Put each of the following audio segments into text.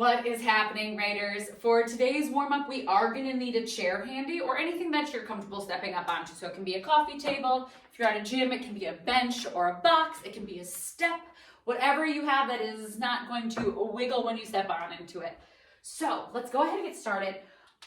What is happening, Raiders? For today's warm-up, we are going to need a chair handy or anything that you're comfortable stepping up onto. So it can be a coffee table. If you're at a gym, it can be a bench or a box. It can be a step. Whatever you have that is not going to wiggle when you step on into it. So let's go ahead and get started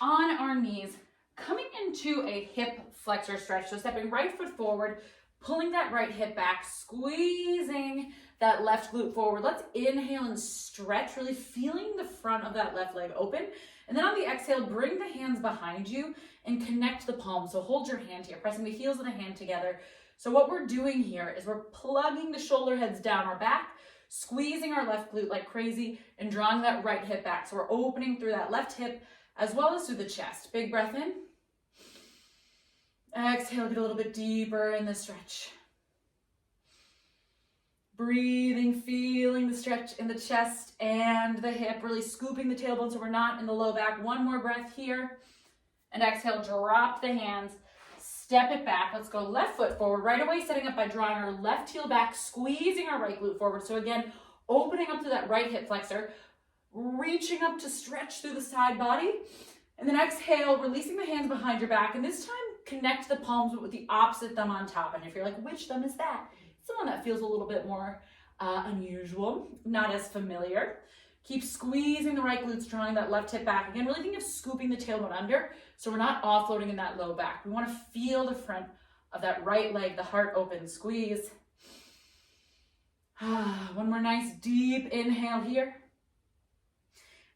on our knees, coming into a hip flexor stretch. So stepping right foot forward, pulling that right hip back, squeezing that left glute forward. Let's inhale and stretch, really feeling the front of that left leg open. And then on the exhale, bring the hands behind you and connect the palms. So hold your hand here, pressing the heels of the hand together. So what we're doing here is we're plugging the shoulder heads down our back, squeezing our left glute like crazy, and drawing that right hip back. So we're opening through that left hip as well as through the chest. Big breath in. Exhale, get a little bit deeper in the stretch. Breathing, feeling the stretch in the chest and the hip, really scooping the tailbone so we're not in the low back. One more breath here. And exhale, drop the hands, step it back. Let's go left foot forward right away, setting up by drawing our left heel back, squeezing our right glute forward. So again, opening up to that right hip flexor, reaching up to stretch through the side body. And then exhale, releasing the hands behind your back. And this time, connect the palms with the opposite thumb on top. And if you're like, which thumb is that? It's the one that feels a little bit more unusual, not as familiar. Keep squeezing the right glutes, drawing that left hip back. Again, really think of scooping the tailbone under so we're not offloading in that low back. We want to feel the front of that right leg, the heart open, squeeze. One more nice deep inhale here.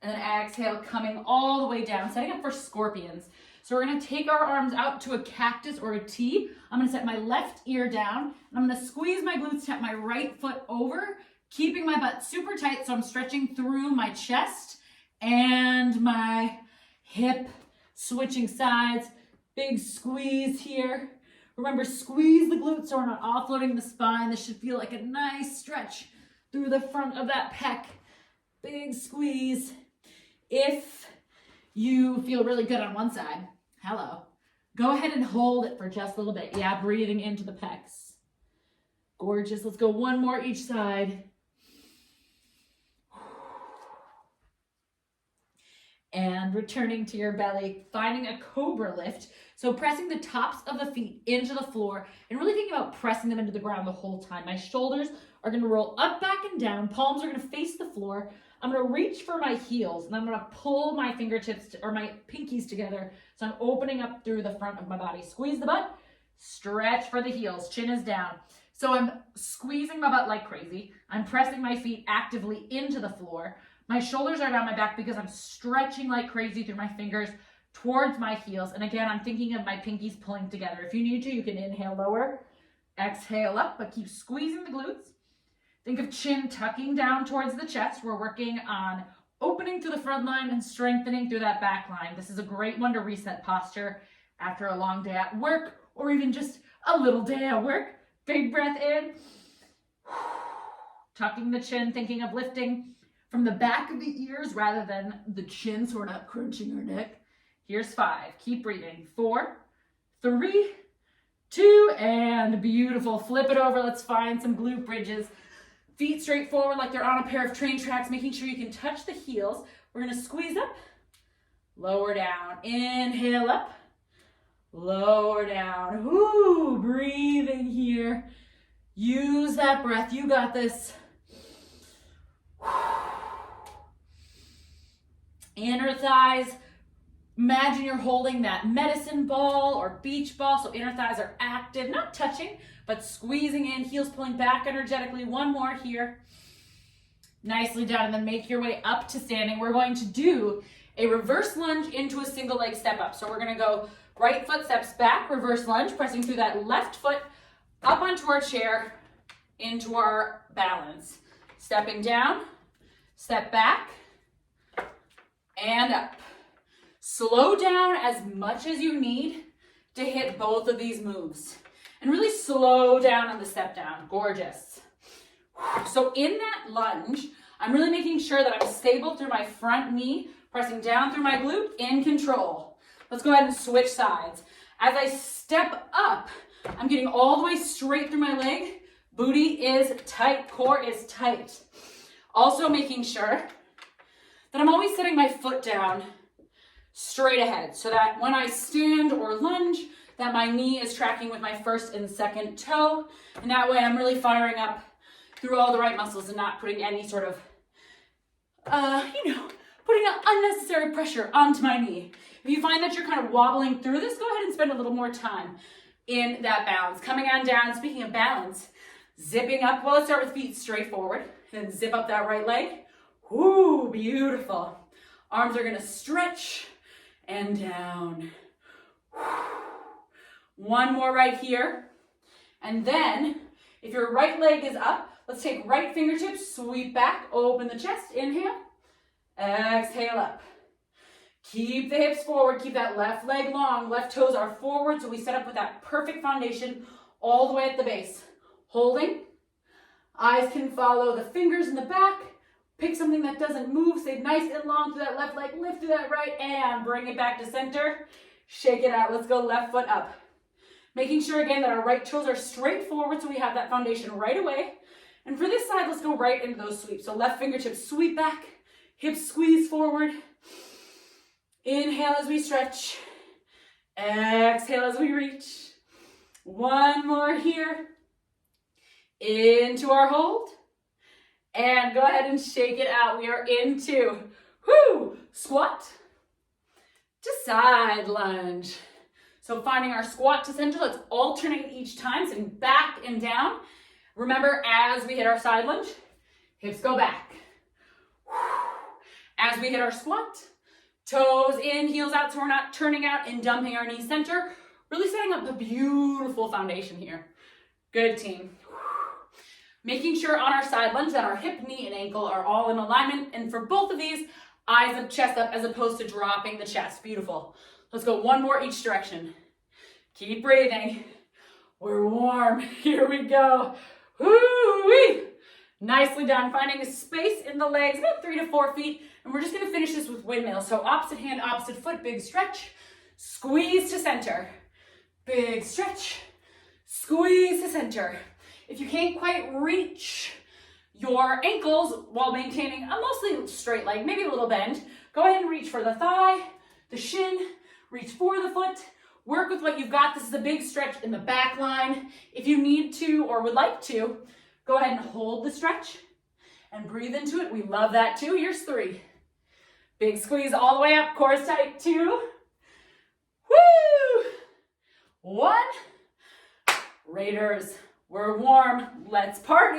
And then exhale, coming all the way down, setting up for scorpions. So we're gonna take our arms out to a cactus or a T. I'm gonna set my left ear down, and I'm gonna squeeze my glutes, step my right foot over, keeping my butt super tight so I'm stretching through my chest and my hip, switching sides. Big squeeze here. Remember, squeeze the glutes so we're not offloading the spine. This should feel like a nice stretch through the front of that pec. Big squeeze. If you feel really good on one side, go ahead and hold it for just a little bit. Yeah, breathing into the pecs. Gorgeous. Let's go one more each side. And returning to your belly, finding a cobra lift. So pressing the tops of the feet into the floor and really thinking about pressing them into the ground the whole time. My shoulders are going to roll up, back, and down. Palms are going to face the floor. I'm going to reach for my heels and I'm going to pull my fingertips or my pinkies together. So I'm opening up through the front of my body. Squeeze the butt, stretch for the heels, chin is down. So I'm squeezing my butt like crazy. I'm pressing my feet actively into the floor. My shoulders are down my back because I'm stretching like crazy through my fingers towards my heels. And again, I'm thinking of my pinkies pulling together. If you need to, you can inhale lower, exhale up, but keep squeezing the glutes. Think of chin tucking down towards the chest. We're working on opening through the front line and strengthening through that back line. This is a great one to reset posture after a long day at work or even just a little day at work. Big breath in. Tucking the chin, thinking of lifting from the back of the ears rather than the chin so we're not crunching our neck. Here's 5. Keep breathing. 4, 3, 2, and beautiful. Flip it over. Let's find some glute bridges. Feet straight forward like they're on a pair of train tracks, making sure you can touch the heels. We're going to squeeze up, lower down, inhale up, lower down. Ooh, breathing here. Use that breath. You got this. Inner thighs. Imagine you're holding that medicine ball or beach ball, so inner thighs are active, not touching, but squeezing in, heels pulling back energetically. One more here. Nicely done, and then make your way up to standing. We're going to do a reverse lunge into a single leg step up. So we're gonna go right foot steps back, reverse lunge, pressing through that left foot up onto our chair, into our balance. Stepping down, step back, and up. Slow down as much as you need to hit both of these moves. And really slow down on the step down. Gorgeous. So in that lunge, I'm really making sure that I'm stable through my front knee, pressing down through my glute, in control. Let's go ahead and switch sides. As I step up, I'm getting all the way straight through my leg. Booty is tight, core is tight. Also making sure that I'm always setting my foot down straight ahead so that when I stand or lunge, that my knee is tracking with my first and second toe. And that way I'm really firing up through all the right muscles and not putting any sort of, putting unnecessary pressure onto my knee. If you find that you're kind of wobbling through this, go ahead and spend a little more time in that balance. Coming on down, speaking of balance, zipping up. Well, let's start with feet straight forward. Then zip up that right leg. Whoo, beautiful. Arms are gonna stretch and down. One more right here. And then, if your right leg is up, let's take right fingertips, sweep back, open the chest, inhale, exhale up. Keep the hips forward, keep that left leg long, left toes are forward, so we set up with that perfect foundation all the way at the base. Holding, eyes can follow the fingers in the back, pick something that doesn't move, stay nice and long through that left leg, lift through that right, and bring it back to center. Shake it out, let's go left foot up. Making sure again that our right toes are straight forward so we have that foundation right away. And for this side, let's go right into those sweeps. So left fingertips sweep back, hips squeeze forward. Inhale as we stretch. Exhale as we reach. One more here. Into our hold. And go ahead and shake it out. We are into squat to side lunge. So finding our squat to center, let's alternate each time, sitting back and down. Remember, as we hit our side lunge, hips go back. As we hit our squat, toes in, heels out, so we're not turning out and dumping our knee center. Really setting up the beautiful foundation here. Good, team. Making sure on our side lunge that our hip, knee, and ankle are all in alignment. And for both of these, eyes up, chest up, as opposed to dropping the chest. Beautiful. Let's go one more each direction. Keep breathing. We're warm. Here we go. Woo-wee. Nicely done. Finding a space in the legs, about 3 to 4 feet. And we're just going to finish this with windmill. So opposite hand, opposite foot, big stretch. Squeeze to center. Big stretch. Squeeze to center. If you can't quite reach your ankles while maintaining a mostly straight leg, maybe a little bend, go ahead and reach for the thigh, the shin, reach for the foot. Work with what you've got. This is a big stretch in the back line. If you need to or would like to, go ahead and hold the stretch and breathe into it. We love that too. Here's 3. Big squeeze all the way up, core tight. 2. Woo! 1. Raiders, we're warm. Let's party.